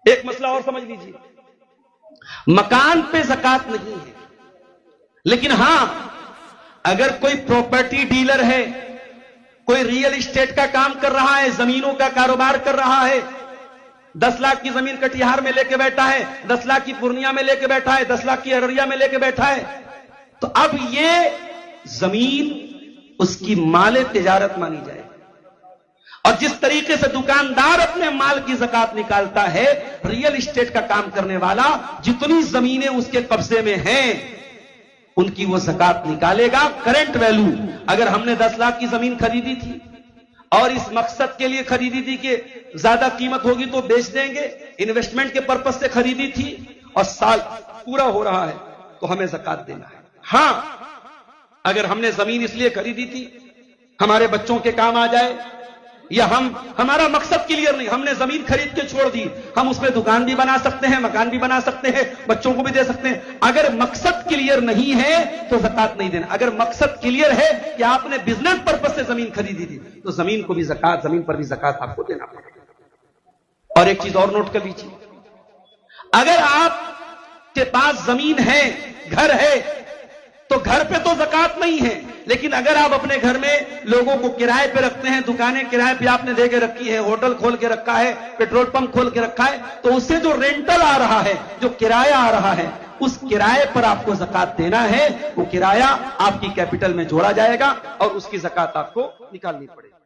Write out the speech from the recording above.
ایک مسئلہ اور سمجھ لیجیے، مکان پہ زکات نہیں ہے، لیکن ہاں اگر کوئی پراپرٹی ڈیلر ہے، کوئی ریئل اسٹیٹ کا کام کر رہا ہے، زمینوں کا کاروبار کر رہا ہے، 10 لاکھ کی زمین کٹیہار میں لے کے بیٹھا ہے، 10 لاکھ کی پورنیہ میں لے کے بیٹھا ہے، 10 لاکھ کی ارریہ میں لے کے بیٹھا ہے، تو اب یہ زمین اس کی مال تجارت مانی جائے۔ اور جس طریقے سے دکاندار اپنے مال کی زکات نکالتا ہے، ریئل اسٹیٹ کا کام کرنے والا جتنی زمینیں اس کے قبضے میں ہیں ان کی وہ زکات نکالے گا۔ کرنٹ ویلو، اگر ہم نے 10 لاکھ کی زمین خریدی تھی اور اس مقصد کے لیے خریدی تھی کہ زیادہ قیمت ہوگی تو بیچ دیں گے، انویسٹمنٹ کے پرپس سے خریدی تھی اور سال پورا ہو رہا ہے تو ہمیں زکات دینا ہے۔ ہاں اگر ہم نے زمین اس لیے خریدی تھی ہمارے بچوں کے کام آ جائے، یا ہمارا مقصد کلیئر نہیں، ہم نے زمین خرید کے چھوڑ دی، ہم اس پہ دکان بھی بنا سکتے ہیں، مکان بھی بنا سکتے ہیں، بچوں کو بھی دے سکتے ہیں، اگر مقصد کلیئر نہیں ہے تو زکات نہیں دینا۔ اگر مقصد کلیئر ہے کہ آپ نے بزنس پرپس سے زمین خریدی تھی تو زمین کو بھی زکات، زمین پر بھی زکات آپ کو دینا پڑے گا۔ اور ایک چیز اور نوٹ کر لیجیے، اگر آپ کے پاس زمین ہے، گھر ہے، تو گھر پہ تو زکات نہیں ہے، لیکن اگر آپ اپنے گھر میں لوگوں کو کرائے پہ رکھتے ہیں، دکانیں کرائے پہ آپ نے دے کے رکھی ہے، ہوٹل کھول کے رکھا ہے، پیٹرول پمپ کھول کے رکھا ہے، تو اس سے جو رینٹل آ رہا ہے، جو کرایہ آ رہا ہے، اس کرائے پر آپ کو زکات دینا ہے۔ وہ کرایہ آپ کی کیپٹل میں جوڑا جائے گا اور اس کی زکات آپ کو نکالنی پڑے گی۔